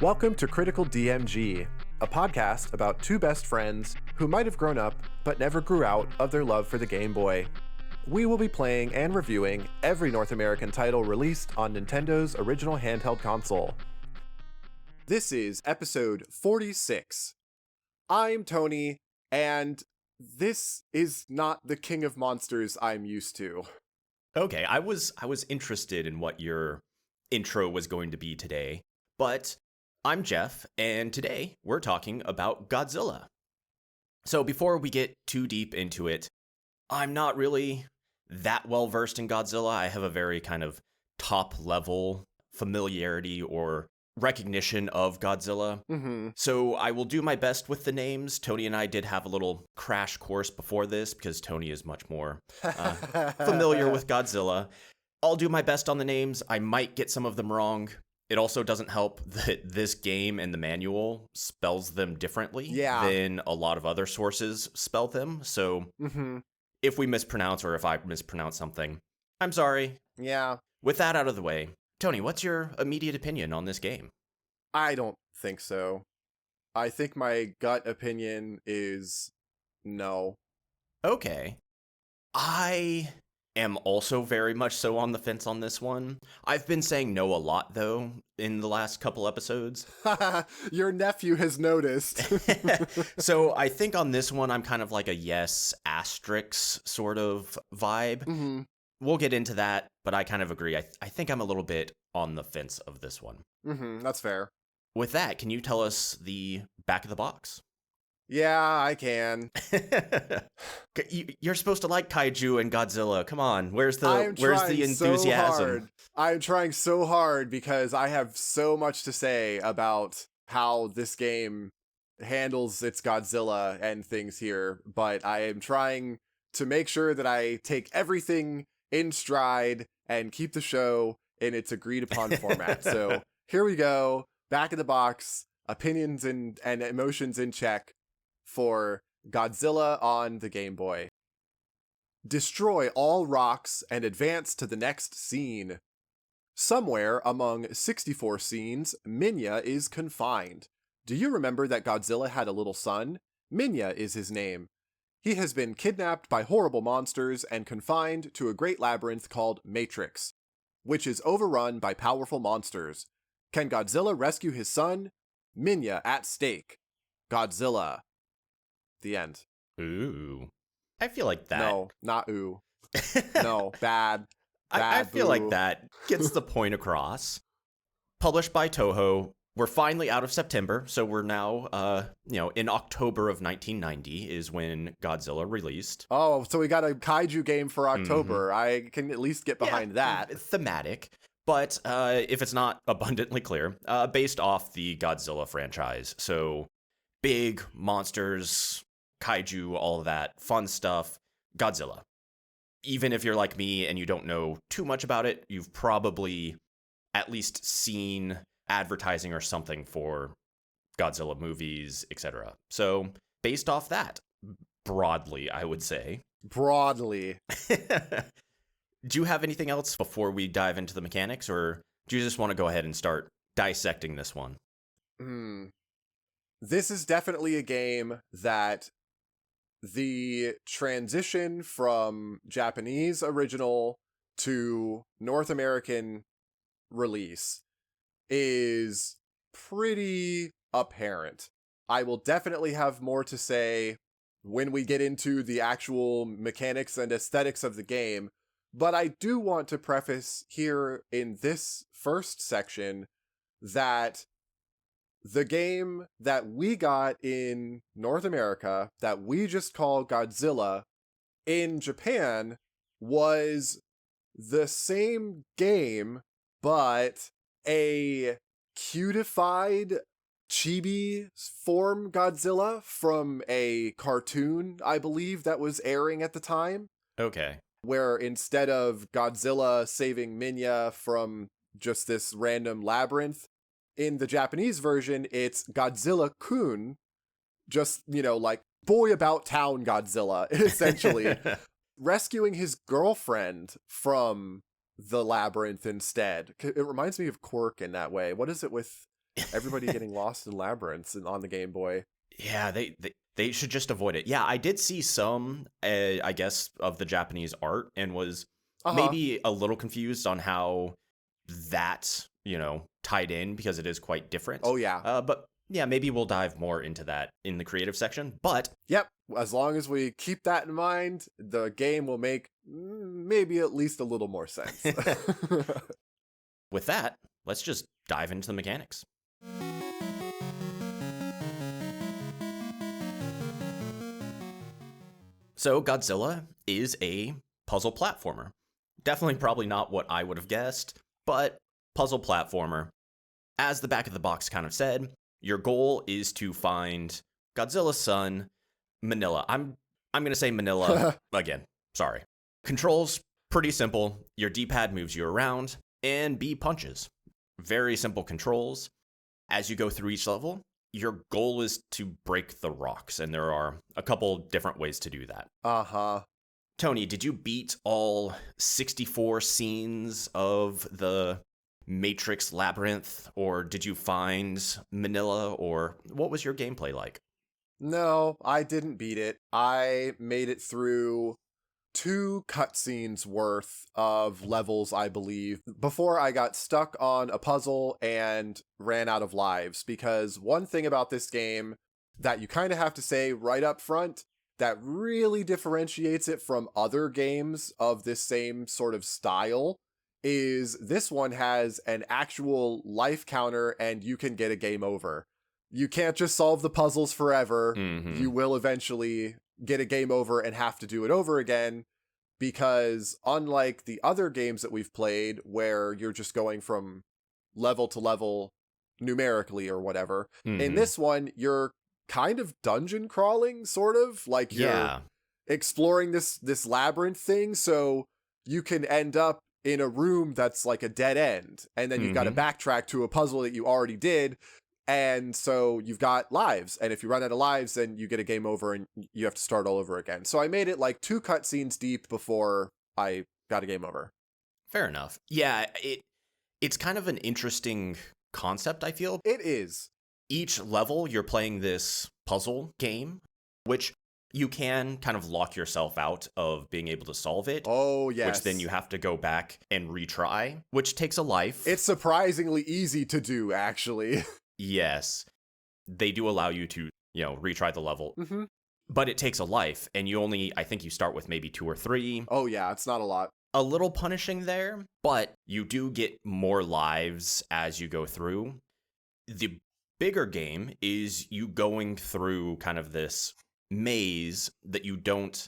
Welcome to Critical DMG, a podcast about two best friends who might have grown up but never grew out of their love for the Game Boy. We will be playing and reviewing every North American title released on Nintendo's original handheld console. This is episode 46. I'm Toni, and this is not the King of Monsters I'm used to. Okay, I was interested in what your intro was going to be today, but I'm Jeff, and today we're talking about Godzilla. So before we get too deep into it, I'm not really that well versed in Godzilla. I have a very kind of top level familiarity or recognition of Godzilla. So I will do my best with the names. Toni and I did have a little crash course before this because Toni is much more familiar with Godzilla. I'll do my best on the names. I might get some of them wrong. It also doesn't help that this game and the manual spells them differently than a lot of other sources spell them. So if we mispronounce or if I mispronounce something, I'm sorry. Yeah. With that out of the way, Toni, what's your immediate opinion on this game? I don't think so. I think my gut opinion is no. Okay. I am also very much so on the fence on this one. I've been saying no a lot, though, in the last couple episodes. Your nephew has noticed. So I think on this one, I'm kind of like a yes asterisk sort of vibe. We'll get into that, but I kind of agree. I think I'm a little bit on the fence of this one. That's fair. With that, can you tell us the back of the box? Yeah, I can. You're supposed to like Kaiju and Godzilla. Come on, where's the enthusiasm? I'm trying so hard because I have so much to say about how this game handles its Godzilla and things here, but I am trying to make sure that I take everything in stride and keep the show in its agreed upon format. So here we go. Back of the box, opinions and emotions in check for Godzilla on the Game Boy. Destroy all rocks and advance to the next scene. Somewhere among 64 scenes, Minya is confined. Do you remember that Godzilla had a little son? Minya is his name. He has been kidnapped by horrible monsters and confined to a great labyrinth called Matrix, which is overrun by powerful monsters. Can Godzilla rescue his son? Minya at stake. Godzilla. The end. Ooh. I feel like that. No, not ooh. No, bad. I feel boo. like that gets the point across. Published by Toho. We're finally out of September, so we're now, in October of 1990 is when Godzilla released. Oh, so we got a Kaiju game for October. I can at least get behind that. Thematic. But if it's not abundantly clear, based off the Godzilla franchise. So big monsters, Kaiju, all of that fun stuff, Godzilla. Even if you're like me and you don't know too much about it, you've probably at least seen advertising or something for Godzilla movies, etc. So based off that, broadly, I would say. Broadly. Do you have anything else before we dive into the mechanics, or do you just want to go ahead and start dissecting this one? This is definitely a game that the transition from Japanese original to North American release is pretty apparent. I will definitely have more to say when we get into the actual mechanics and aesthetics of the game, but I do want to preface here in this first section that the game that we got in North America, that we just call Godzilla, in Japan was the same game, but a cutified chibi form Godzilla from a cartoon, I believe, that was airing at the time. Okay. Where instead of Godzilla saving Minya from just this random labyrinth, in the Japanese version, it's Godzilla-kun, just, like boy about town Godzilla, essentially, rescuing his girlfriend from the labyrinth instead. It reminds me of Quirk in that way. What is it with everybody getting lost in labyrinths on the Game Boy. Yeah, they should just avoid it. Yeah, I did see some, I guess, of the Japanese art and was maybe a little confused on how that, tied in because it is quite different. Oh, yeah. But yeah, maybe we'll dive more into that in the creative section. But yep, as long as we keep that in mind, the game will make maybe at least a little more sense. With that, let's just dive into the mechanics. So Godzilla is a puzzle platformer. Definitely probably not what I would have guessed, but puzzle platformer. As the back of the box kind of said, your goal is to find Godzilla's son, Manila. I'm going to say Manila again. Sorry. Controls, pretty simple. Your D-pad moves you around, and B punches. Very simple controls. As you go through each level, your goal is to break the rocks, and there are a couple different ways to do that. Toni, did you beat all 64 scenes of the Matrix Labyrinth, or did you find Manila, or what was your gameplay like? No, I didn't beat it. I made it through 2 cutscenes worth of levels, I believe, before I got stuck on a puzzle and ran out of lives. Because one thing about this game that you kind of have to say right up front that really differentiates it from other games of this same sort of style is this one has an actual life counter and you can get a game over. You can't just solve the puzzles forever. Mm-hmm. You will eventually get a game over and have to do it over again, because unlike the other games that we've played where you're just going from level to level numerically or whatever, in this one, you're kind of dungeon crawling, sort of, like you're exploring this labyrinth thing, so you can end up in a room that's like a dead end, and then you've got to backtrack to a puzzle that you already did, and so you've got lives, and if you run out of lives, then you get a game over and you have to start all over again. So I made it like 2 cutscenes deep before I got a game over. Fair enough. Yeah, it's kind of an interesting concept, I feel. It is. Each level, you're playing this puzzle game, which you can kind of lock yourself out of being able to solve it. Oh, yes. Which then you have to go back and retry, which takes a life. It's surprisingly easy to do, actually. Yes. They do allow you to, retry the level. Mm-hmm. But it takes a life, and I think you start with maybe 2 or 3. Oh, yeah, it's not a lot. A little punishing there, but you do get more lives as you go through. The bigger game is you going through kind of this maze that you don't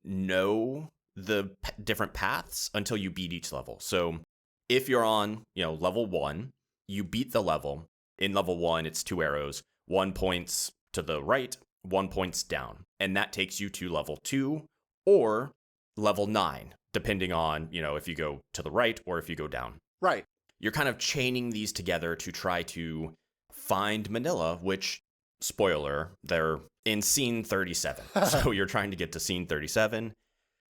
know the different paths until you beat each level. So if you're on, level 1, you beat the level. In level 1, it's 2 arrows. 1 points to the right, 1 points down. And that takes you to level 2 or level 9, depending on, if you go to the right or if you go down. Right. You're kind of chaining these together to try to find Manila, which, spoiler, they're in scene 37. So you're trying to get to scene 37.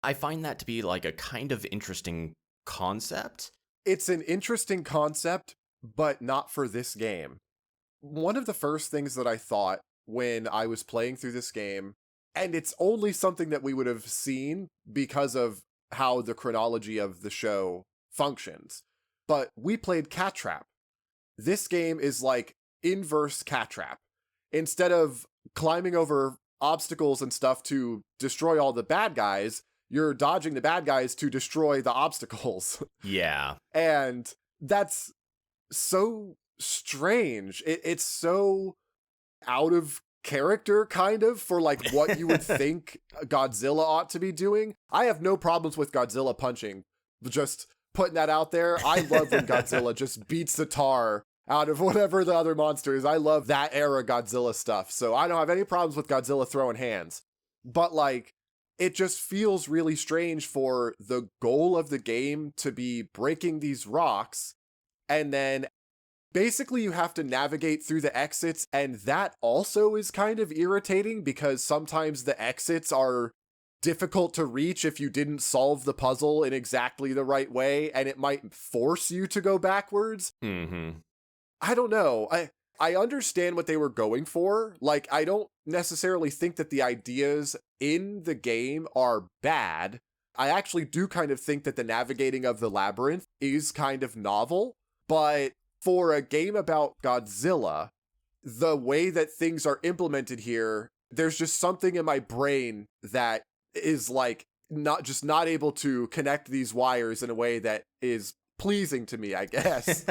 I find that to be like a kind of interesting concept. It's an interesting concept, but not for this game. One of the first things that I thought when I was playing through this game, and it's only something that we would have seen because of how the chronology of the show functions, but we played Cat Trap. This game is like inverse Cat Trap. Instead of climbing over obstacles and stuff to destroy all the bad guys, you're dodging the bad guys to destroy the obstacles. Yeah. And that's so strange. It's so out of character, kind of, for like what you would think Godzilla ought to be doing. I have no problems with Godzilla punching. Just putting that out there. I love when Godzilla just beats the tar out of whatever the other monster is. I love that era Godzilla stuff. So I don't have any problems with Godzilla throwing hands. But like, it just feels really strange for the goal of the game to be breaking these rocks, and then basically you have to navigate through the exits, and that also is kind of irritating because sometimes the exits are difficult to reach if you didn't solve the puzzle in exactly the right way, and it might force you to go backwards. Mm-hmm. I don't know. I understand what they were going for. Like, I don't necessarily think that the ideas in the game are bad. I actually do kind of think that the navigating of the labyrinth is kind of novel, but for a game about Godzilla, the way that things are implemented here, there's just something in my brain that is like not able to connect these wires in a way that is pleasing to me, I guess.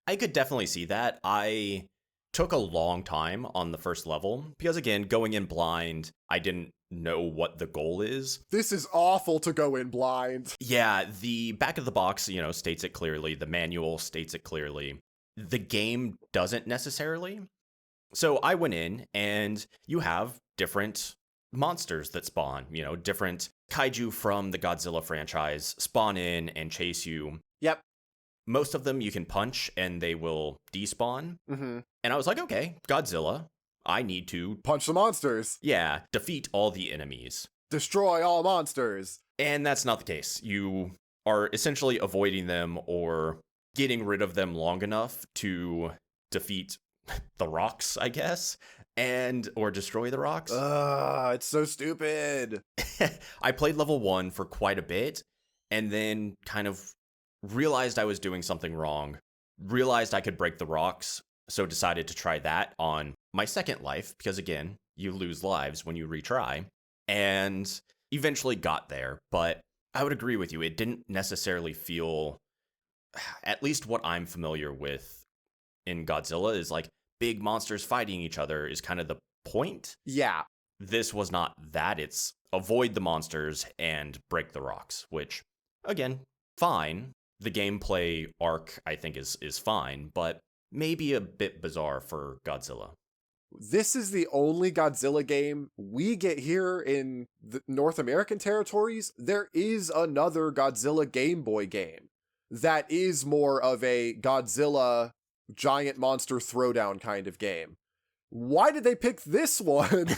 I could definitely see that. I took a long time on the first level because, again, going in blind, I didn't know what the goal is. This is awful to go in blind. Yeah, the back of the box, states it clearly. The manual states it clearly. The game doesn't necessarily. So I went in, and you have different monsters that spawn, different kaiju from the Godzilla franchise spawn in and chase you. Yep. Most of them you can punch and they will despawn. Mm-hmm. And I was like, okay, Godzilla, I need to punch the monsters. Yeah, defeat all the enemies. Destroy all monsters. And that's not the case. You are essentially avoiding them or getting rid of them long enough to defeat the rocks, I guess, or destroy the rocks. It's so stupid. I played level 1 for quite a bit and then kind of realized I was doing something wrong, realized I could break the rocks, so decided to try that on my second life, because again, you lose lives when you retry, and eventually got there. But I would agree with you, it didn't necessarily feel, at least what I'm familiar with in Godzilla, is like big monsters fighting each other is kind of the point. Yeah. This was not that, it's avoid the monsters and break the rocks, which, again, fine. The gameplay arc, I think, is fine, but maybe a bit bizarre for Godzilla. This is the only Godzilla game we get here in the North American territories. There is another Godzilla Game Boy game that is more of a Godzilla giant monster throwdown kind of game. Why did they pick this one?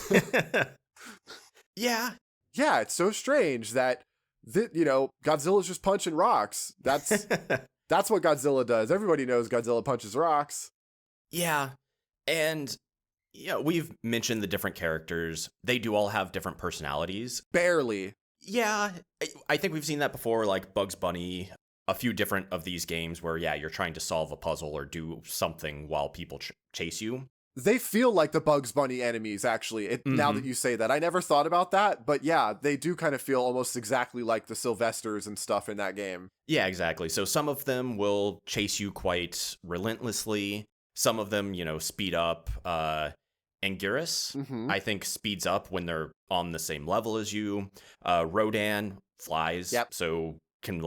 Yeah. Yeah, it's so strange that Godzilla's just punching rocks. That's what Godzilla does. Everybody knows Godzilla punches rocks. Yeah. And we've mentioned the different characters. They do all have different personalities. Barely. Yeah. I think we've seen that before, like Bugs Bunny, a few different of these games where, you're trying to solve a puzzle or do something while people chase you. They feel like the Bugs Bunny enemies, actually, now that you say that. I never thought about that, but yeah, they do kind of feel almost exactly like the Sylvesters and stuff in that game. Yeah, exactly. So some of them will chase you quite relentlessly. Some of them, speed up. Anguirus, I think, speeds up when they're on the same level as you. Rodan flies, so can,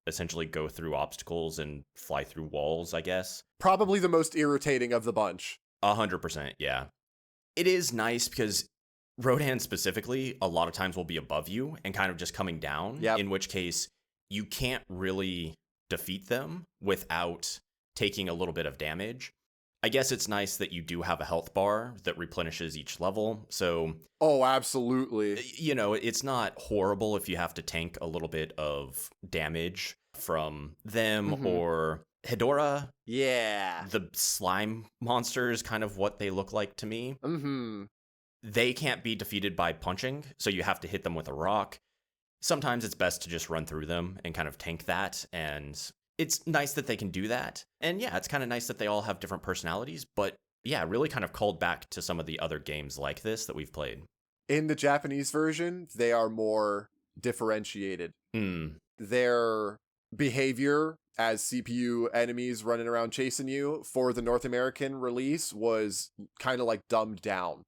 essentially go through obstacles and fly through walls, I guess. Probably the most irritating of the bunch. 100%, yeah. It is nice because Rodan specifically a lot of times will be above you and kind of just coming down, in which case you can't really defeat them without taking a little bit of damage. I guess it's nice that you do have a health bar that replenishes each level, so... Oh, absolutely. It's not horrible if you have to tank a little bit of damage from them or... Hedorah, the slime monster is kind of what they look like to me. They can't be defeated by punching, so you have to hit them with a rock. Sometimes it's best to just run through them and kind of tank that, and it's nice that they can do that. And yeah, it's kind of nice that they all have different personalities, but yeah, really kind of called back to some of the other games like this that we've played. In the Japanese version, they are more differentiated. Their behavior as CPU enemies running around chasing you for the North American release was kind of like dumbed down.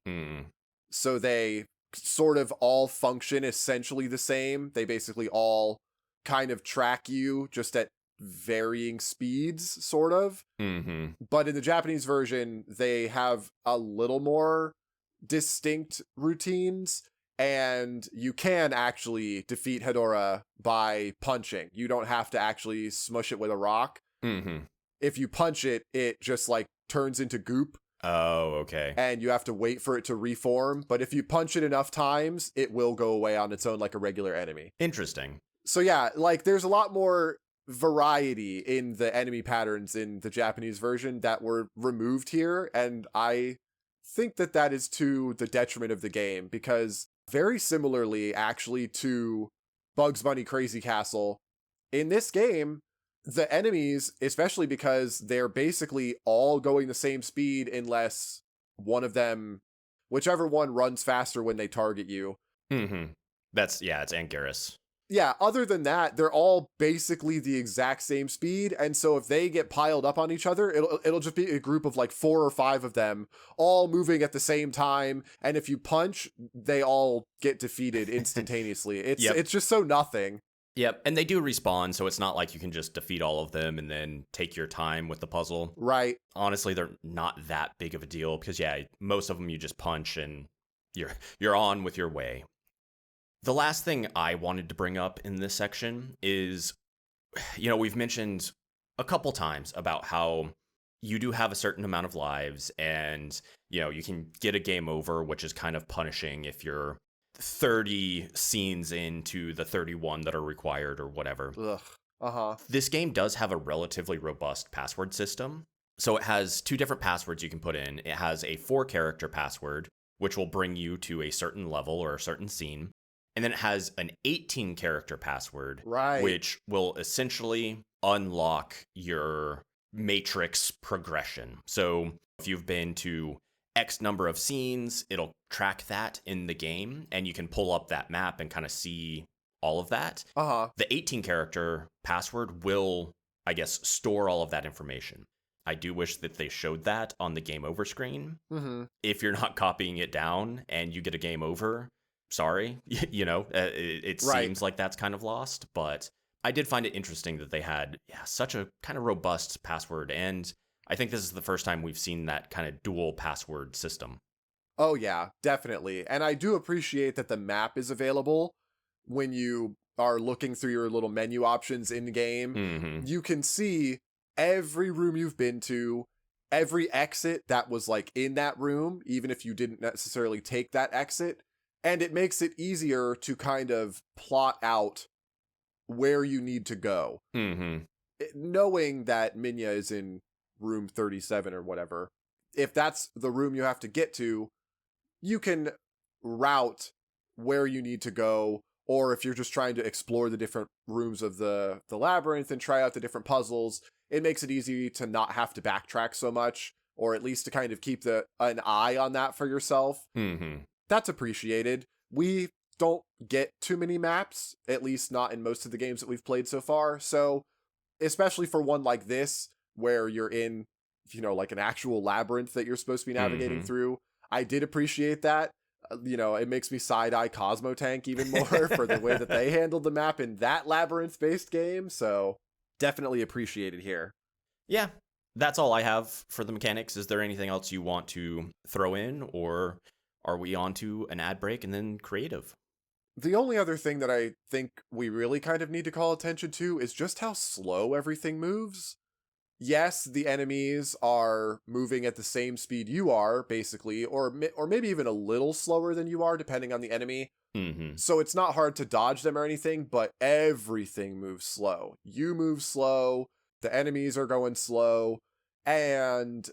So they sort of all function essentially the same. They basically all kind of track you just at varying speeds, sort of. But in the Japanese version, they have a little more distinct routines. And you can actually defeat Hedorah by punching. You don't have to actually smush it with a rock. If you punch it, it just turns into goop. Oh, okay. And you have to wait for it to reform. But if you punch it enough times, it will go away on its own like a regular enemy. Interesting. So yeah, there's a lot more variety in the enemy patterns in the Japanese version that were removed here, and I think that that is to the detriment of the game, because very similarly actually to Bugs Bunny Crazy Castle, in this game the enemies, especially because they're basically all going the same speed unless one of them, whichever one runs faster when they target you. It's Anguirus. Yeah, other than that, they're all basically the exact same speed, and so if they get piled up on each other, it'll just be a group of like 4 or 5 of them all moving at the same time, and if you punch, they all get defeated instantaneously. It's just so nothing. Yep, and they do respawn, so it's not like you can just defeat all of them and then take your time with the puzzle. Right. Honestly, they're not that big of a deal, because most of them you just punch and you're on with your way. The last thing I wanted to bring up in this section is, we've mentioned a couple times about how you do have a certain amount of lives, and, you can get a game over, which is kind of punishing if you're 30 scenes into the 31 that are required or whatever. This game does have a relatively robust password system. So it has 2 different passwords you can put in. It has a 4-character password, which will bring you to a certain level or a certain scene. And then it has an 18-character password, which will essentially unlock your matrix progression. So if you've been to X number of scenes, it'll track that in the game, and you can pull up that map and kind of see all of that. The 18-character password will, I guess, store all of that information. I do wish that they showed that on the game over screen. If you're not copying it down and you get a game over, sorry, it seems like that's kind of lost, but I did find it interesting that they had such a kind of robust password, and I think this is the first time we've seen that kind of dual password system. Oh yeah, definitely. And I do appreciate that the map is available when you are looking through your little menu options in game. You can see every room you've been to, every exit that was like in that room, even if you didn't necessarily take that exit. And it makes it easier to kind of plot out where you need to go. Knowing that Minya is in room 37 or whatever, if that's the room you have to get to, you can route where you need to go. Or if you're just trying to explore the different rooms of the labyrinth and try out the different puzzles, it makes it easy to not have to backtrack so much, or at least to kind of keep an eye on that for yourself. That's appreciated. We don't get too many maps, at least not in most of the games that we've played so far. So, especially for one like this, where you're in, like an actual labyrinth that you're supposed to be navigating through, I did appreciate that. It makes me side-eye Cosmo Tank even more for the way that they handled the map in that labyrinth-based game. So, definitely appreciated here. Yeah, that's all I have for the mechanics. Is there anything else you want to throw in, or are we on to an ad break and then creative? The only other thing that I think we really kind of need to call attention to is just how slow everything moves. Yes, the enemies are moving at the same speed you are, basically, or maybe even a little slower than you are, depending on the enemy. So it's not hard to dodge them or anything, but everything moves slow. You move slow, the enemies are going slow, and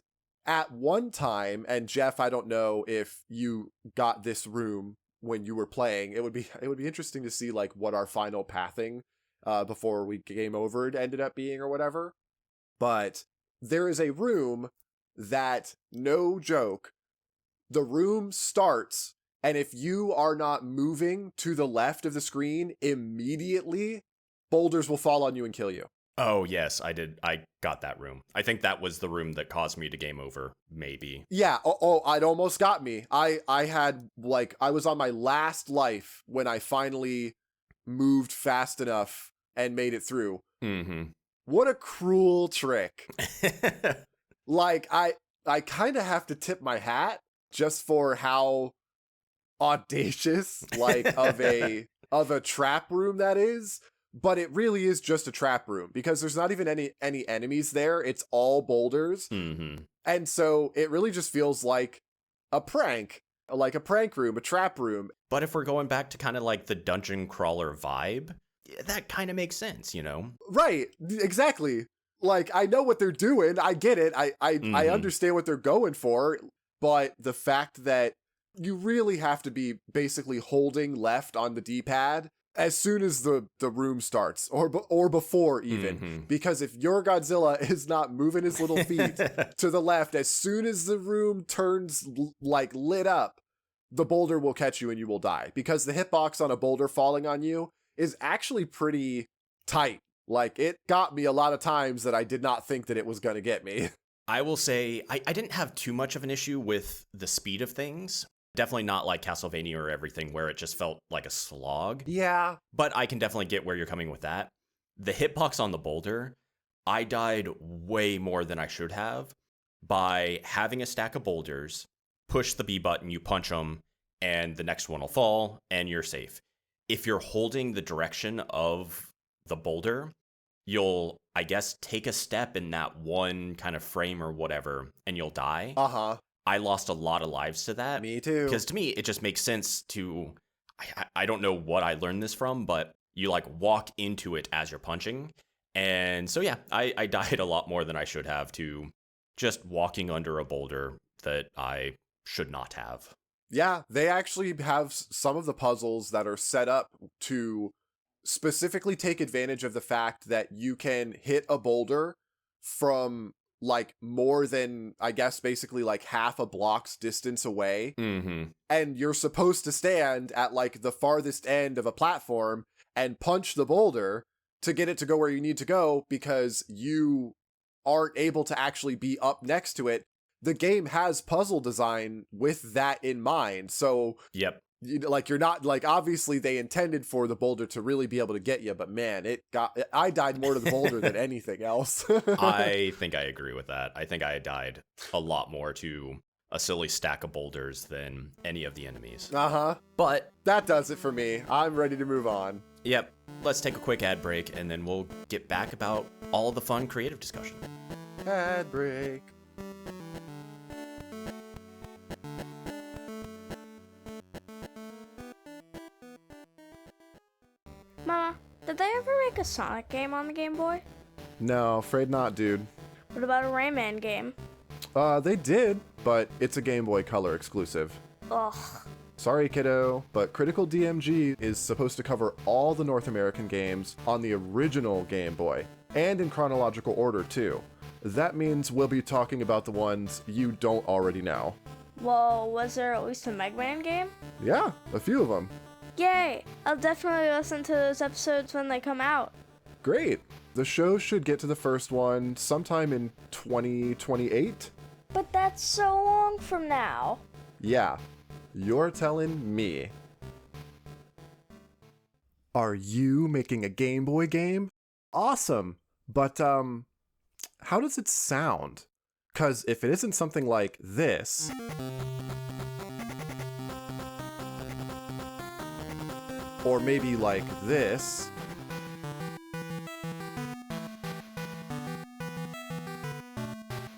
at one time, and Jeff, I don't know if you got this room when you were playing, it would be interesting to see like what our final pathing before we game over it ended up being or whatever. But there is a room that, no joke, the room starts, and if you are not moving to the left of the screen immediately, boulders will fall on you and kill you. Oh, yes, I did. I got that room. I think that was the room that caused me to game over, maybe. Yeah, it almost got me. I was on my last life when I finally moved fast enough and made it through. What a cruel trick. Like, I kind of have to tip my hat just for how audacious, like, of a trap room that is. But it really is just a trap room, because there's not even any enemies there. It's all boulders. And so it really just feels like a prank room, a trap room. But if we're going back to kind of like the dungeon crawler vibe, that kind of makes sense, you know? Right, exactly. Like, I know what they're doing. I get it. I understand what they're going for. But the fact that you really have to be basically holding left on the D-pad as soon as the room starts, or before even. Because if your Godzilla is not moving his little feet to the left, as soon as the room turns like lit up, the boulder will catch you and you will die. Because the hitbox on a boulder falling on you is actually pretty tight. Like, it got me a lot of times that I did not think that it was going to get me. I will say I didn't have too much of an issue with the speed of things. Definitely not like Castlevania or everything where it just felt like a slog. Yeah. But I can definitely get where you're coming with that. The hitbox on the boulder, I died way more than I should have by having a stack of boulders, push the B button, you punch them, and the next one will fall, and you're safe. If you're holding the direction of the boulder, you'll, I guess, take a step in that one kind of frame or whatever, and you'll die. Uh-huh. I lost a lot of lives to that. Me too. Because to me, it just makes sense to, I don't know what I learned this from, but you like walk into it as you're punching. And so, yeah, I died a lot more than I should have to just walking under a boulder that I should not have. Yeah, they actually have some of the puzzles that are set up to specifically take advantage of the fact that you can hit a boulder from like more than, I guess, basically like half a block's distance away. And you're supposed to stand at like the farthest end of a platform and punch the boulder to get it to go where you need to go, because you aren't able to actually be up next to it. The game has puzzle design with that in mind. So yep. Like, you're not, like, obviously they intended for the boulder to really be able to get you, but man, I died more to the boulder than anything else. I think I agree with that. I think I died a lot more to a silly stack of boulders than any of the enemies. But that does it for me. I'm ready to move on. Yep. Let's take a quick ad break, and then we'll get back about all the fun creative discussion. Ad break. Mama, did they ever make a Sonic game on the Game Boy? No, afraid not, dude. What about a Rayman game? They did, but it's a Game Boy Color exclusive. Ugh. Sorry, kiddo, but Critical DMG is supposed to cover all the North American games on the original Game Boy, and in chronological order, too. That means we'll be talking about the ones you don't already know. Well, was there at least a Mega Man game? Yeah, a few of them. Yay! I'll definitely listen to those episodes when they come out. Great. The show should get to the first one sometime in 2028. But that's so long from now. Yeah, you're telling me. Are you making a Game Boy game? Awesome. But, how does it sound? 'Cause if it isn't something like this... or maybe like this...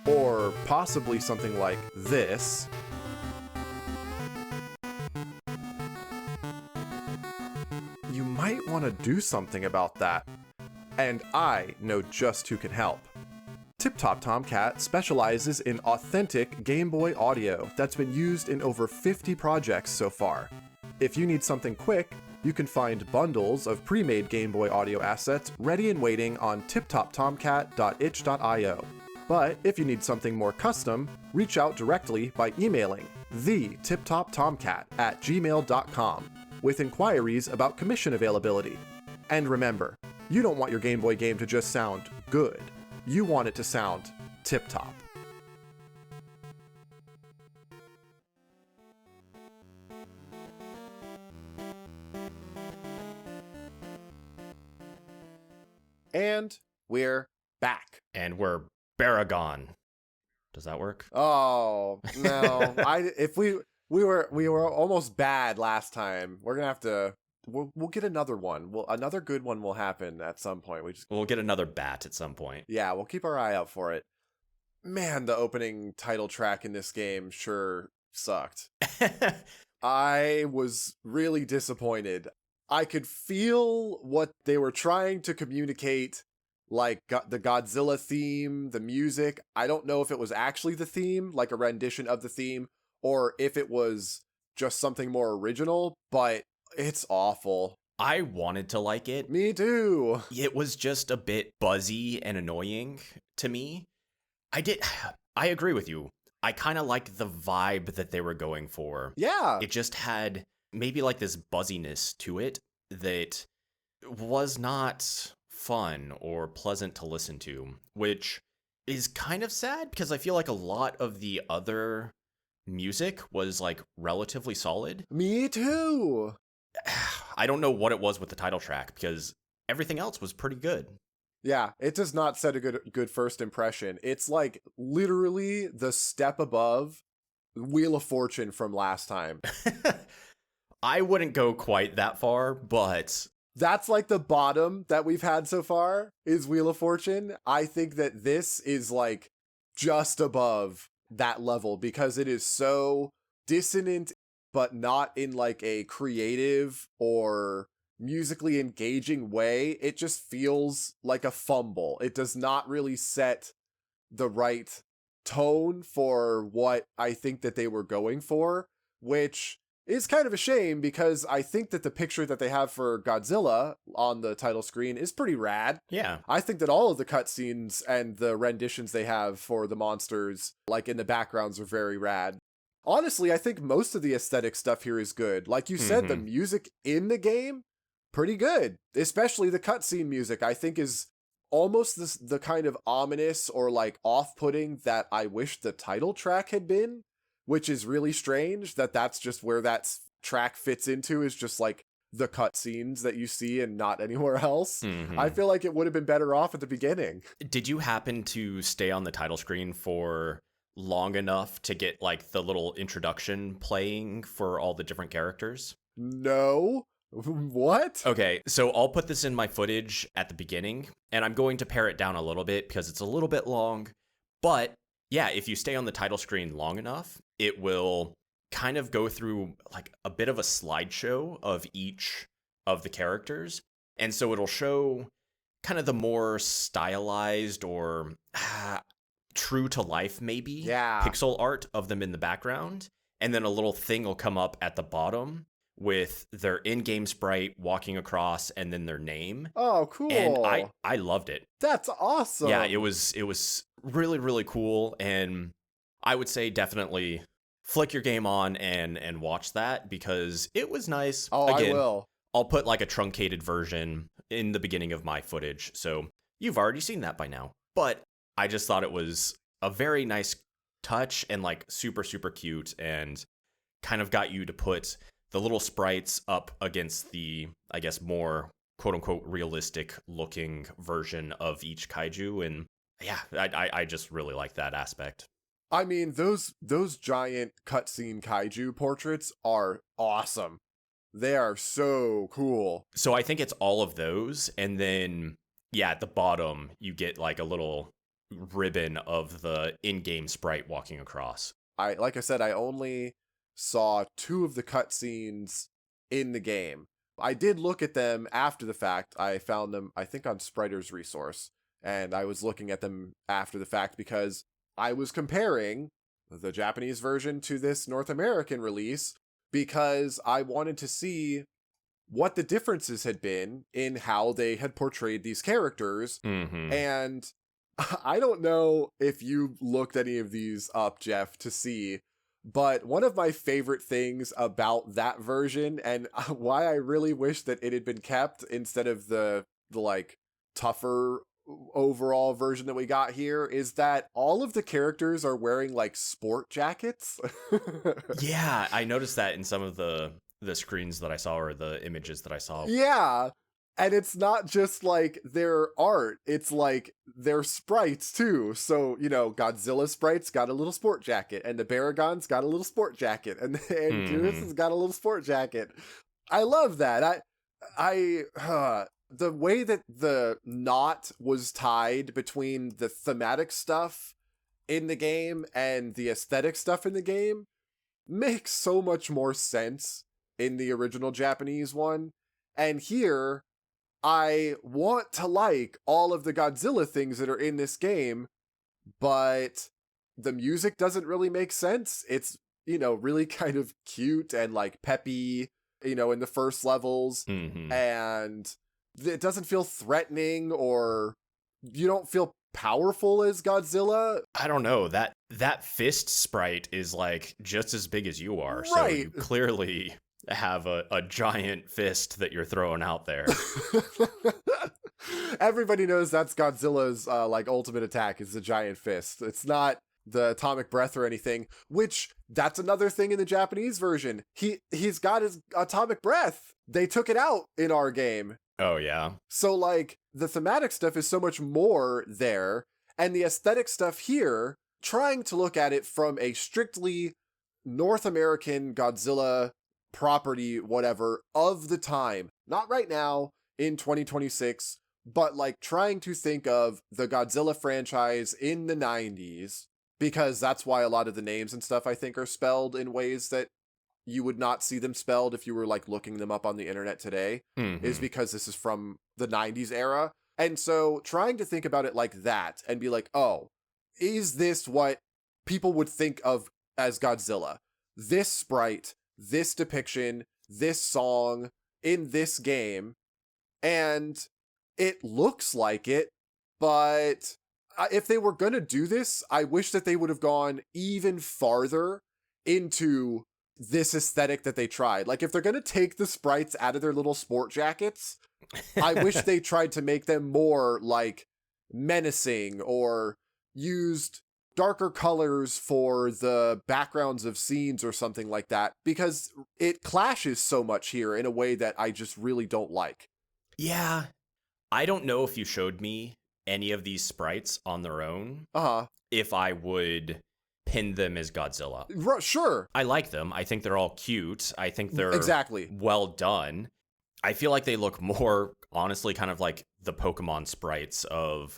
or possibly something like this... you might want to do something about that. And I know just who can help. Tip Top Tomcat specializes in authentic Game Boy audio that's been used in over 50 projects so far. If you need something quick, you can find bundles of pre-made Game Boy audio assets ready and waiting on tiptoptomcat.itch.io. But if you need something more custom, reach out directly by emailing thetiptoptomcat@gmail.com with inquiries about commission availability. And remember, you don't want your Game Boy game to just sound good. You want it to sound tip-top. And we're back. And we're Baragon. Does that work? Oh, no. We were almost bad last time. We're gonna have to. We'll get another one. Another good one will happen at some point. We'll get another bat at some point. Yeah, we'll keep our eye out for it. Man, the opening title track in this game sure sucked. I was really disappointed. I could feel what they were trying to communicate, like the Godzilla theme, the music. I don't know if it was actually the theme, like a rendition of the theme, or if it was just something more original, but it's awful. I wanted to like it. Me too. It was just a bit buzzy and annoying to me. I agree with you. I kind of liked the vibe that they were going for. Yeah. It just had maybe like this buzziness to it that was not fun or pleasant to listen to, which is kind of sad because I feel like a lot of the other music was like relatively solid. Me too. I don't know what it was with the title track because everything else was pretty good. Yeah, it does not set a good first impression. It's like literally the step above Wheel of Fortune from last time. I wouldn't go quite that far, but that's like the bottom that we've had so far is Wheel of Fortune. I think that this is like just above that level because it is so dissonant, but not in like a creative or musically engaging way. It just feels like a fumble. It does not really set the right tone for what I think that they were going for, which is kind of a shame because I think that the picture that they have for Godzilla on the title screen is pretty rad. Yeah. I think that all of the cutscenes and the renditions they have for the monsters, like in the backgrounds, are very rad. Honestly, I think most of the aesthetic stuff here is good. Like you said, the music in the game, pretty good. Especially the cutscene music, I think is almost the kind of ominous or like off-putting that I wish the title track had been, which is really strange that that's just where that track fits into, is just like the cutscenes that you see and not anywhere else. I feel like it would have been better off at the beginning. Did you happen to stay on the title screen for long enough to get like the little introduction playing for all the different characters? No. What? Okay, so I'll put this in my footage at the beginning, and I'm going to pare it down a little bit because it's a little bit long. But yeah, if you stay on the title screen long enough, it will kind of go through like a bit of a slideshow of each of the characters. And so it'll show kind of the more stylized or true to life, maybe, pixel art of them in the background. And then a little thing will come up at the bottom with their in-game sprite walking across and then their name. Oh, cool. And I loved it. That's awesome. Yeah, it was really, really cool. And I would say definitely flick your game on and watch that because it was nice. Oh, again, I will. I'll put like a truncated version in the beginning of my footage. So you've already seen that by now. But I just thought it was a very nice touch and like super, super cute and kind of got you to put the little sprites up against the, I guess, more quote unquote realistic looking version of each kaiju. And yeah, I just really like that aspect. I mean, those giant cutscene kaiju portraits are awesome. They are so cool. So I think it's all of those. And then, yeah, at the bottom, you get like a little ribbon of the in-game sprite walking across. Like I said, I only saw 2 of the cutscenes in the game. I did look at them after the fact. I found them, I think, on Spriter's resource. And I was looking at them after the fact because I was comparing the Japanese version to this North American release because I wanted to see what the differences had been in how they had portrayed these characters. And I don't know if you looked any of these up, Jeff, to see, but one of my favorite things about that version and why I really wish that it had been kept instead of the like tougher overall version that we got here is that all of the characters are wearing like sport jackets. Yeah, I noticed that in some of the screens that I saw or the images that I saw. Yeah. And it's not just like their art, it's like their sprites too. So, you know, Godzilla sprites got a little sport jacket, and the Baragon's got a little sport jacket, and Judas has got a little sport jacket. I love that. The way that the knot was tied between the thematic stuff in the game and the aesthetic stuff in the game makes so much more sense in the original Japanese one. And here, I want to like all of the Godzilla things that are in this game, but the music doesn't really make sense. It's, really kind of cute and like peppy, in the first levels. Mm-hmm. And it doesn't feel threatening, or you don't feel powerful as Godzilla. I don't know. That fist sprite is like just as big as you are. Right. So you clearly have a giant fist that you're throwing out there. Everybody knows that's Godzilla's like ultimate attack is the giant fist. It's not the atomic breath or anything, which that's another thing in the Japanese version. He's got his atomic breath. They took it out in our game. Oh, yeah. So like the thematic stuff is so much more there, and the aesthetic stuff here, trying to look at it from a strictly North American Godzilla property, whatever, of the time, not right now in 2026, but like trying to think of the Godzilla franchise in the 90s, because that's why a lot of the names and stuff I think are spelled in ways that you would not see them spelled if you were like looking them up on the internet today, is because this is from the 90s era. And so trying to think about it like that and be like, oh, is this what people would think of as Godzilla? This sprite, this depiction, this song in this game, and it looks like it, but if they were gonna do this, I wish that they would have gone even farther into this aesthetic that they tried. Like, if they're gonna take the sprites out of their little sport jackets, I wish they tried to make them more like menacing, or used darker colors for the backgrounds of scenes or something like that, because it clashes so much here in a way that I just really don't like. Yeah. I don't know if you showed me any of these sprites on their own, if I would pin them as Godzilla. Sure. I like them. I think they're all cute. I think they're exactly well done. I feel like they look more, honestly, kind of like the Pokemon sprites of,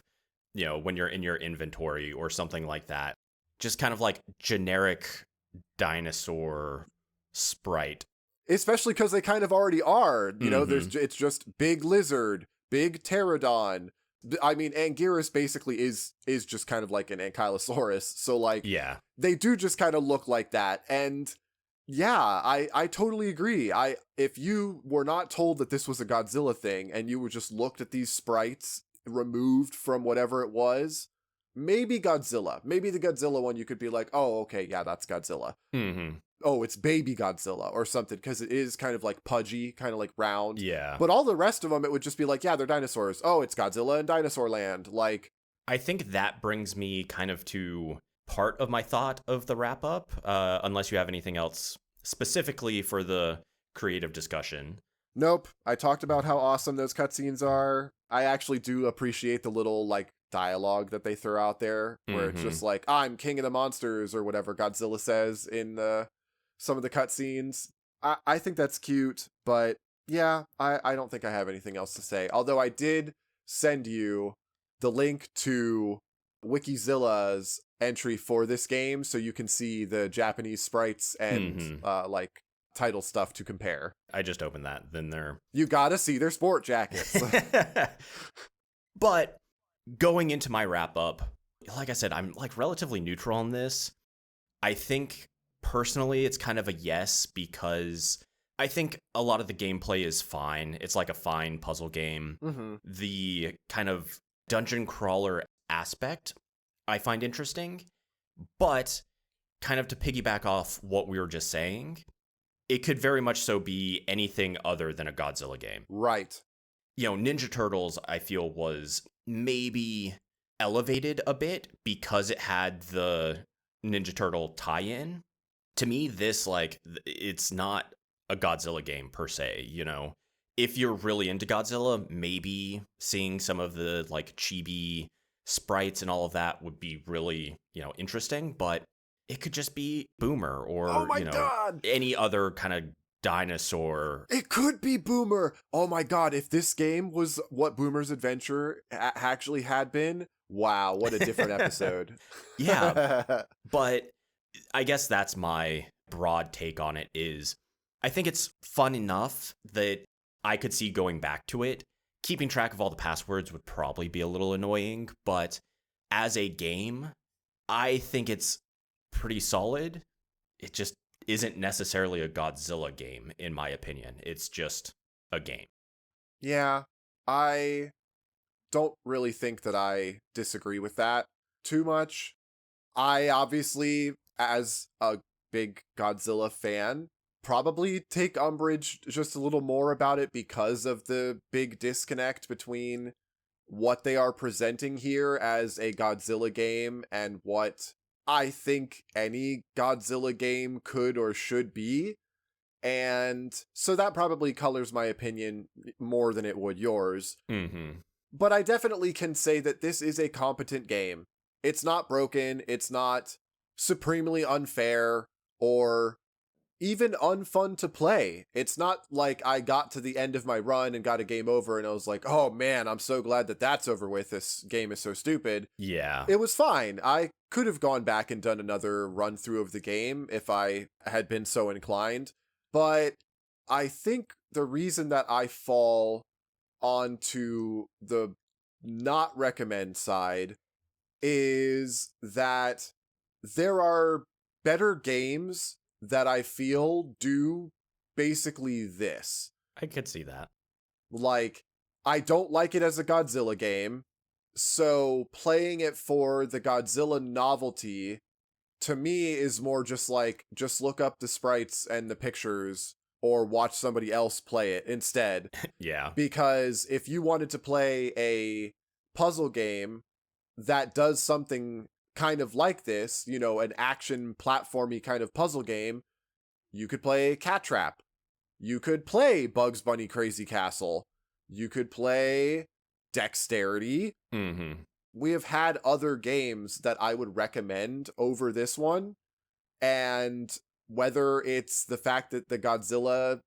when you're in your inventory or something like that. Just kind of like generic dinosaur sprite. Especially because they kind of already are. It's just big lizard, big pterodon. I mean, Anguirus basically is just kind of like an ankylosaurus. So like, yeah, they do just kind of look like that. And yeah, I totally agree. If you were not told that this was a Godzilla thing and you were just looked at these sprites removed from whatever it was, maybe Godzilla. Maybe the Godzilla one you could be like, oh, okay, yeah, that's Godzilla. Mm-hmm. Oh, it's baby Godzilla or something, because it is kind of like pudgy, kind of like round. Yeah. But all the rest of them, it would just be like, yeah, they're dinosaurs. Oh, it's Godzilla in Dinosaur Land. Like, I think that brings me kind of to part of my thought of the wrap up, unless you have anything else specifically for the creative discussion. Nope. I talked about how awesome those cutscenes are. I actually do appreciate the little like dialogue that they throw out there, where it's just like, I'm king of the monsters, or whatever Godzilla says in some of the cutscenes. I think that's cute, but yeah, I don't think I have anything else to say. Although I did send you the link to Wikizilla's entry for this game, so you can see the Japanese sprites and like title stuff to compare. I just opened that. Then you gotta see their sport jackets. But going into my wrap up, like I said, I'm like relatively neutral on this. I think personally it's kind of a yes, because I think a lot of the gameplay is fine. It's like a fine puzzle game. The kind of dungeon crawler aspect I find interesting, but kind of to piggyback off what we were just saying, it could very much so be anything other than a Godzilla game. Right. Ninja Turtles, I feel, was maybe elevated a bit because it had the Ninja Turtle tie-in. To me, this, like, it's not a Godzilla game per se, If you're really into Godzilla, maybe seeing some of the, like, chibi sprites and all of that would be really, interesting, but it could just be Boomer or, God, any other kind of dinosaur. It could be Boomer. Oh my God, if this game was what Boomer's Adventure actually had been, wow, what a different episode. Yeah, but I guess that's my broad take on it is I think it's fun enough that I could see going back to it. Keeping track of all the passwords would probably be a little annoying, but as a game, I think it's pretty solid. It just isn't necessarily a Godzilla game, in my opinion. It's just a game. Yeah, I don't really think that I disagree with that too much. I obviously, as a big Godzilla fan, probably take umbrage just a little more about it because of the big disconnect between what they are presenting here as a Godzilla game and what I think any Godzilla game could or should be. And so that probably colors my opinion more than it would yours. Mm-hmm. But I definitely can say that this is a competent game. It's not broken, it's not supremely unfair, or even unfun to play. It's not like I got to the end of my run and got a game over and I was like, oh man, I'm so glad that that's over with. This game is so stupid. Yeah. It was fine. I could have gone back and done another run through of the game if I had been so inclined. But I think the reason that I fall onto the not recommend side is that there are better games that I feel do basically this. I could see that. Like, I don't like it as a Godzilla game, so playing it for the Godzilla novelty, to me, is more just like, just look up the sprites and the pictures, or watch somebody else play it instead. Yeah. Because if you wanted to play a puzzle game that does something kind of like this, you know, an action platformy kind of puzzle game, you could play Cat Trap. You could play Bugs Bunny Crazy Castle. You could play Dexterity. Mm-hmm. We have had other games that I would recommend over this one. And whether it's the fact that the Godzilla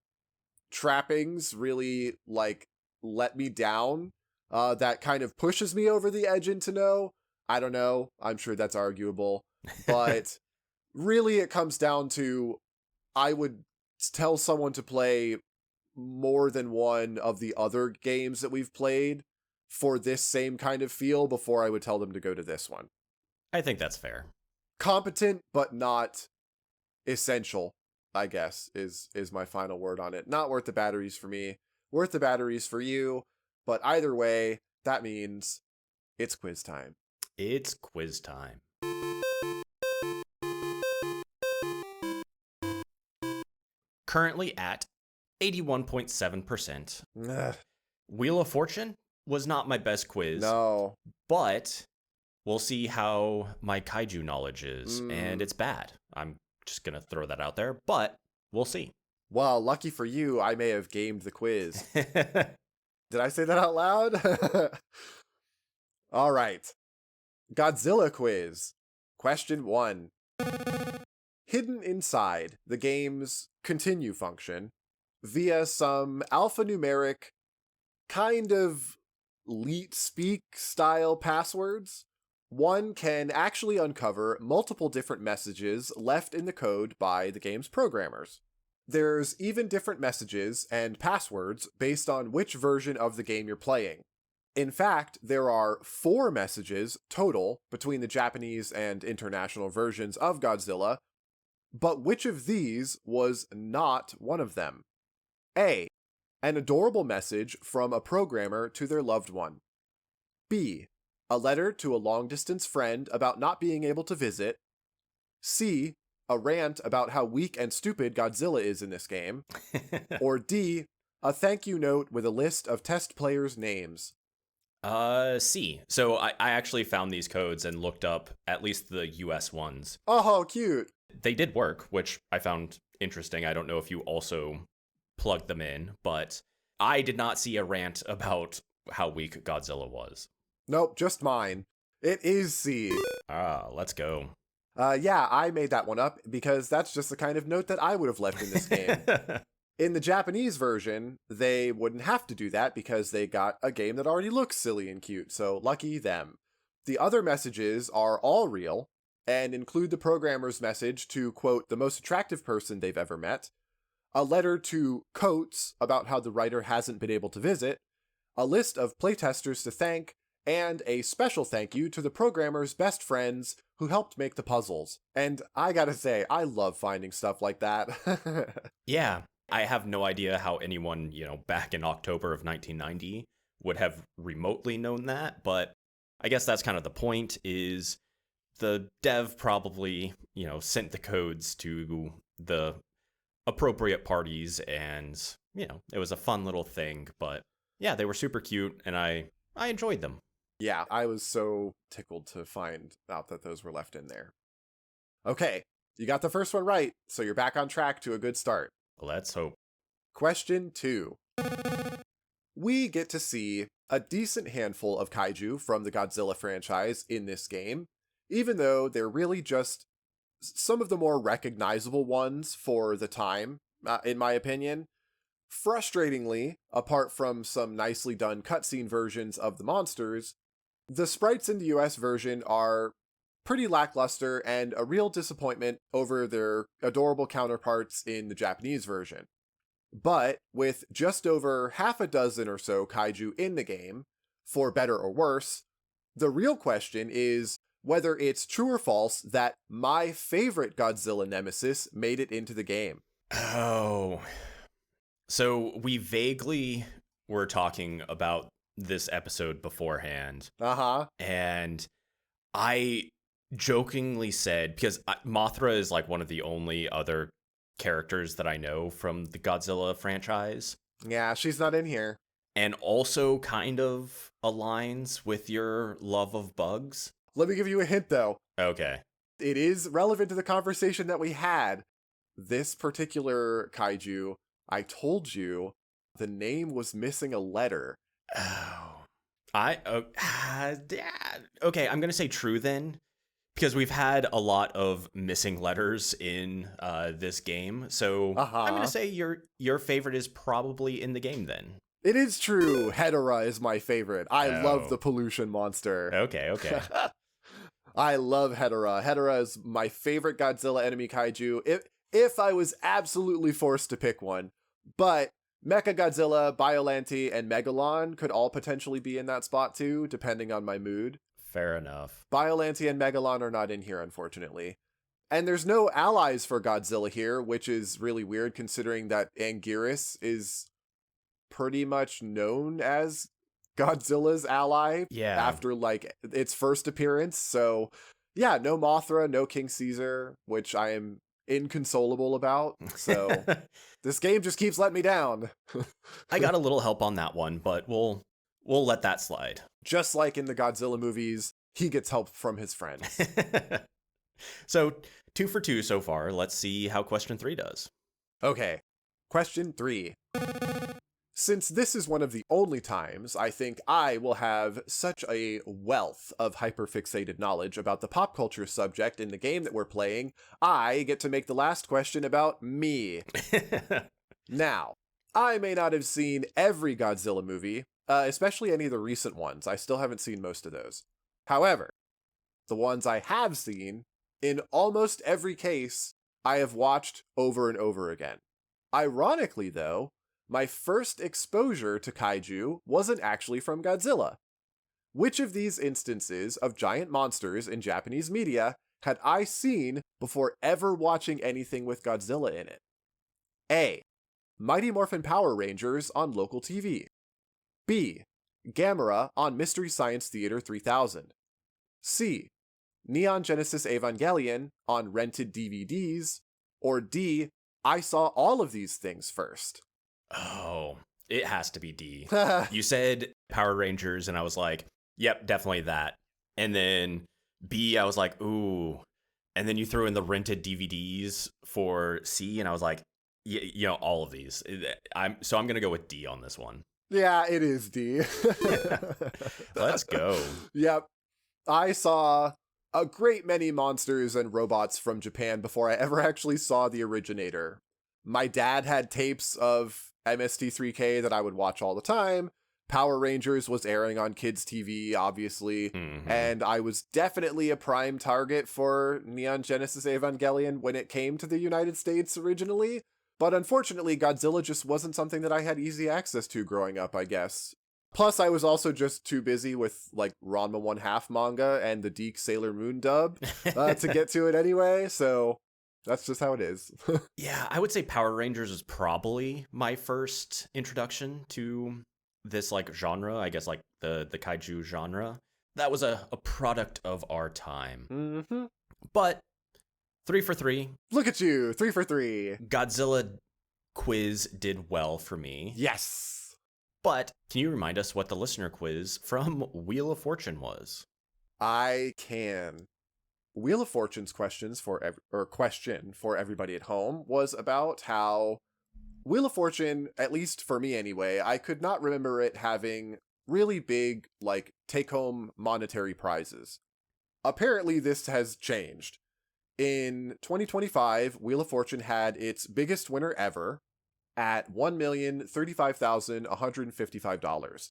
trappings really, like, let me down, that kind of pushes me over the edge into no, I don't know. I'm sure that's arguable. But really it comes down to, I would tell someone to play more than one of the other games that we've played for this same kind of feel before I would tell them to go to this one. I think that's fair. Competent, but not essential, I guess, is my final word on it. Not worth the batteries for me, worth the batteries for you, but either way, that means it's quiz time. It's quiz time. Currently at 81.7%. Ugh, Wheel of Fortune was not my best quiz. no. But we'll see how my kaiju knowledge is, and it's bad. I'm just going to throw that out there, but we'll see. Well, lucky for you, I may have gamed the quiz. Did I say that out loud? All right. Godzilla quiz. Question 1. Hidden inside the game's continue function, via some alphanumeric kind of leet speak style passwords, one can actually uncover multiple different messages left in the code by the game's programmers. There's even different messages and passwords based on which version of the game you're playing. In fact, there are 4 messages total between the Japanese and international versions of Godzilla, but which of these was not one of them? A. An adorable message from a programmer to their loved one. B. A letter to a long-distance friend about not being able to visit. C. A rant about how weak and stupid Godzilla is in this game. Or D. A thank you note with a list of test players' names. C. So I actually found these codes and looked up at least the US ones. Oh, cute. They did work, which I found interesting. I don't know if you also plugged them in, but I did not see a rant about how weak Godzilla was. Nope, just mine. It is C. Let's go. Yeah, I made that one up because that's just the kind of note that I would have left in this game. In the Japanese version, they wouldn't have to do that because they got a game that already looks silly and cute, so lucky them. The other messages are all real and include the programmer's message to, quote, the most attractive person they've ever met, a letter to Coates about how the writer hasn't been able to visit, a list of playtesters to thank, and a special thank you to the programmer's best friends who helped make the puzzles. And I gotta say, I love finding stuff like that. Yeah, I have no idea how anyone, back in October of 1990 would have remotely known that, but I guess that's kind of the point, is the dev probably, sent the codes to the appropriate parties, and, it was a fun little thing, but yeah, they were super cute, and I enjoyed them. Yeah, I was so tickled to find out that those were left in there. Okay, you got the first one right, so you're back on track to a good start. Let's hope. Question 2. We get to see a decent handful of kaiju from the Godzilla franchise in this game, even though they're really just some of the more recognizable ones for the time, in my opinion. Frustratingly, apart from some nicely done cutscene versions of the monsters, the sprites in the US version are pretty lackluster and a real disappointment over their adorable counterparts in the Japanese version. But with just over half a dozen or so kaiju in the game, for better or worse, the real question is whether it's true or false that my favorite Godzilla nemesis made it into the game. Oh. So we vaguely were talking about this episode beforehand. Uh-huh. And I jokingly said, because Mothra is like one of the only other characters that I know from the Godzilla franchise. Yeah, she's not in here. And also kind of aligns with your love of bugs. Let me give you a hint, though. Okay. It is relevant to the conversation that we had. This particular kaiju, I told you, the name was missing a letter. Oh. Okay, I'm going to say true then, because we've had a lot of missing letters in this game. So I'm going to say your favorite is probably in the game then. It is true. Hedorah is my favorite. I love the pollution monster. Okay. I love Hedorah. Hedorah is my favorite Godzilla enemy kaiju. If I was absolutely forced to pick one. But Mechagodzilla, Biollante, and Megalon could all potentially be in that spot too, depending on my mood. Fair enough. Biollante and Megalon are not in here, unfortunately. And there's no allies for Godzilla here, which is really weird considering that Anguirus is pretty much known as Godzilla's ally after like its first appearance. So yeah, no Mothra, no King Caesar, which I am inconsolable about. So this game just keeps letting me down. I got a little help on that one, but we'll let that slide. Just like in the Godzilla movies, he gets help from his friends. So 2 for 2 so far. Let's see how question 3 does. Okay, question 3. Since this is one of the only times I think I will have such a wealth of hyperfixated knowledge about the pop culture subject in the game that we're playing, I get to make the last question about me. Now, I may not have seen every Godzilla movie, especially any of the recent ones. I still haven't seen most of those. However, the ones I have seen, in almost every case, I have watched over and over again. Ironically, though, my first exposure to kaiju wasn't actually from Godzilla. Which of these instances of giant monsters in Japanese media had I seen before ever watching anything with Godzilla in it? A. Mighty Morphin Power Rangers on local TV. B. Gamera on Mystery Science Theater 3000. C. Neon Genesis Evangelion on rented DVDs. Or D. I saw all of these things first. Oh, it has to be D. You said Power Rangers, and I was like, yep, definitely that. And then B, I was like, ooh. And then you threw in the rented DVDs for C, and I was like, all of these. I'm going to go with D on this one. Yeah, it is D. Let's go. Yep. I saw a great many monsters and robots from Japan before I ever actually saw the originator. My dad had tapes of MST3K that I would watch all the time. Power Rangers was airing on kids' TV, obviously. Mm-hmm. And I was definitely a prime target for Neon Genesis Evangelion when it came to the United States originally. But unfortunately, Godzilla just wasn't something that I had easy access to growing up, I guess. Plus, I was also just too busy with, like, Ranma 1/2 manga and the Deke Sailor Moon dub to get to it anyway, so that's just how it is. Yeah, I would say Power Rangers was probably my first introduction to this, like, genre, I guess, like, the kaiju genre. That was a product of our time. Mm-hmm. But 3 for 3. Look at you, 3 for 3. Godzilla quiz did well for me. Yes. But can you remind us what the listener quiz from Wheel of Fortune was? I can. Wheel of Fortune's question for everybody at home was about how Wheel of Fortune, at least for me anyway, I could not remember it having really big, like, take-home monetary prizes. Apparently, this has changed. In 2025, Wheel of Fortune had its biggest winner ever at $1,035,155.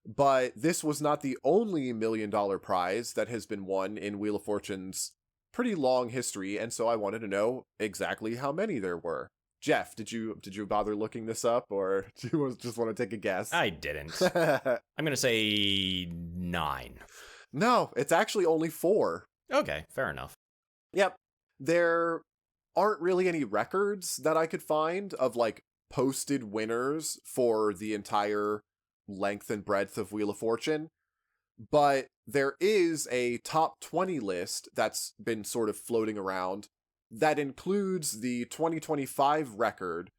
But this was not the only $1 million prize that has been won in Wheel of Fortune's pretty long history, and so I wanted to know exactly how many there were. Jeff, did you bother looking this up, or do you just want to take a guess? I didn't. I'm going to say 9. No, it's actually only 4. Okay, fair enough. Yep. There aren't really any records that I could find of, like, posted winners for the entire length and breadth of Wheel of Fortune, but there is a top 20 list that's been sort of floating around that includes the 2025 record,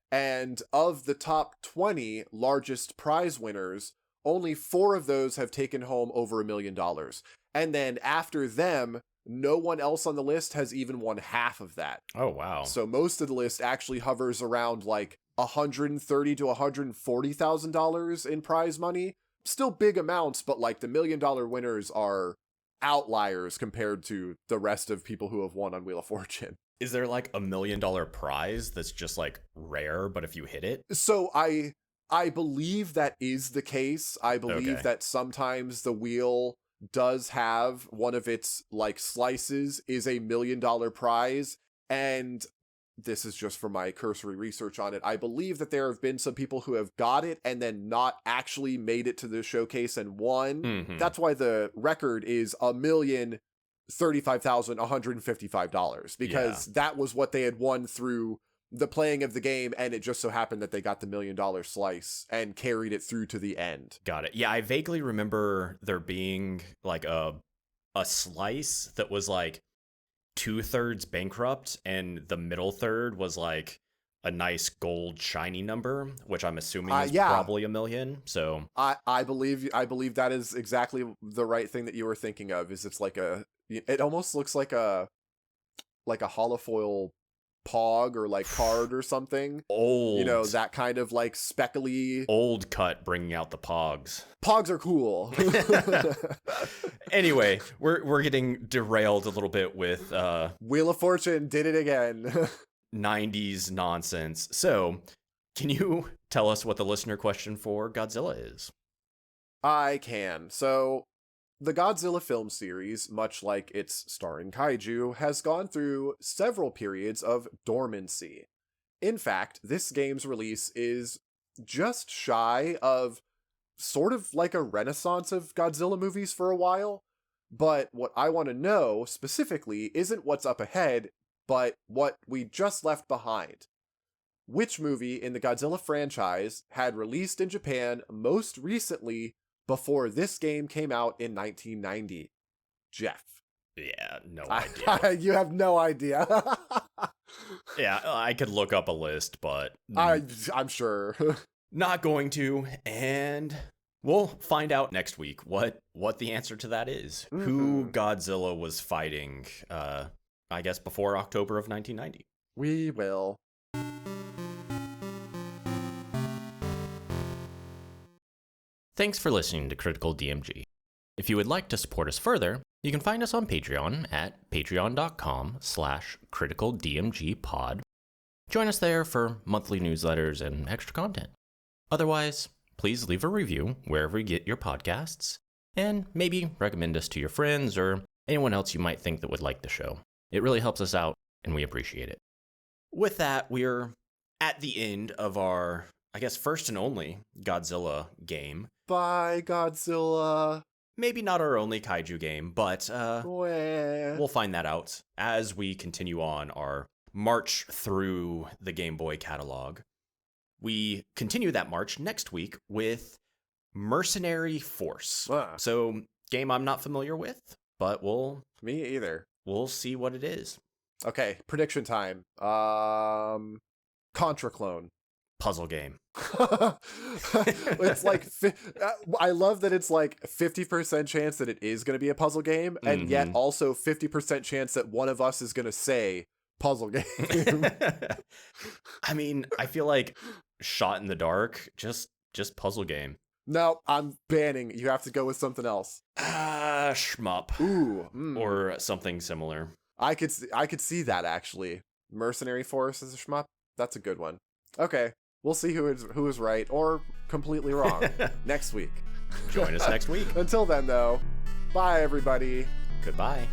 and of the top 20 largest prize winners, only 4 of those have taken home over $1 million. And then after them, no one else on the list has even won half of that. Oh, wow. So most of the list actually hovers around like $130,000 to $140,000 in prize money. Still big amounts, but like the $1 million winners are outliers compared to the rest of people who have won on Wheel of Fortune. Is there like $1 million prize that's just like rare, but if you hit it? So I believe that is the case. I believe that sometimes the wheel does have one of its like slices is a $1 million prize, and this is just from my cursory research on it. I believe that there have been some people who have got it and then not actually made it to the showcase and won. Mm-hmm. That's why the record is $1,035,155, because that was what they had won through the playing of the game, and it just so happened that they got the $1 million slice and carried it through to the end. Got it. Yeah, I vaguely remember there being like a slice that was like 2/3 bankrupt, and the middle third was like a nice gold shiny number, which I'm assuming is probably $1 million. So I believe that is exactly the right thing that you were thinking of. Is it's like it almost looks like a holofoil pog or like card or something. Old, you know, that kind of like speckly old cut, bringing out the pogs. Pogs are cool. Anyway, we're getting derailed a little bit with Wheel of Fortune did it again. 90s nonsense. So can you tell us what the listener question for Godzilla is? I can. So the Godzilla film series, much like its starring kaiju, has gone through several periods of dormancy. In fact, this game's release is just shy of sort of like a renaissance of Godzilla movies for a while, but what I want to know specifically isn't what's up ahead, but what we just left behind. Which movie in the Godzilla franchise had released in Japan most recently before this game came out in 1990? Jeff. Yeah, no idea. You have no idea. Yeah, I could look up a list, but I'm sure. Not going to, and we'll find out next week what the answer to that is. Mm-hmm. Who Godzilla was fighting, I guess before October of 1990. We will. Thanks for listening to Critical DMG. If you would like to support us further, you can find us on Patreon at patreon.com/criticaldmgpod. Join us there for monthly newsletters and extra content. Otherwise, please leave a review wherever you get your podcasts, and maybe recommend us to your friends or anyone else you might think that would like the show. It really helps us out, and we appreciate it. With that, we're at the end of our, I guess, first and only Godzilla game. Bye, Godzilla. Maybe not our only kaiju game, but Wah. we'll find that out as we continue on our march through the Game Boy catalog. We continue that march next week with Mercenary Force. So, game I'm not familiar with, but Me either. We'll see what it is. Okay, prediction time. Contra Clone. Puzzle game. It's like I love that it's like 50% chance that it is going to be a puzzle game, and yet also 50% chance that one of us is going to say puzzle game. I mean, I feel like shot in the dark, just puzzle game. No, I'm banning. You have to go with something else. Shmup. Ooh, or something similar. I could see that actually. Mercenary Force is a shmup. That's a good one. Okay, we'll see who is right or completely wrong next week. Join us next week. Until then, though, bye everybody. Goodbye.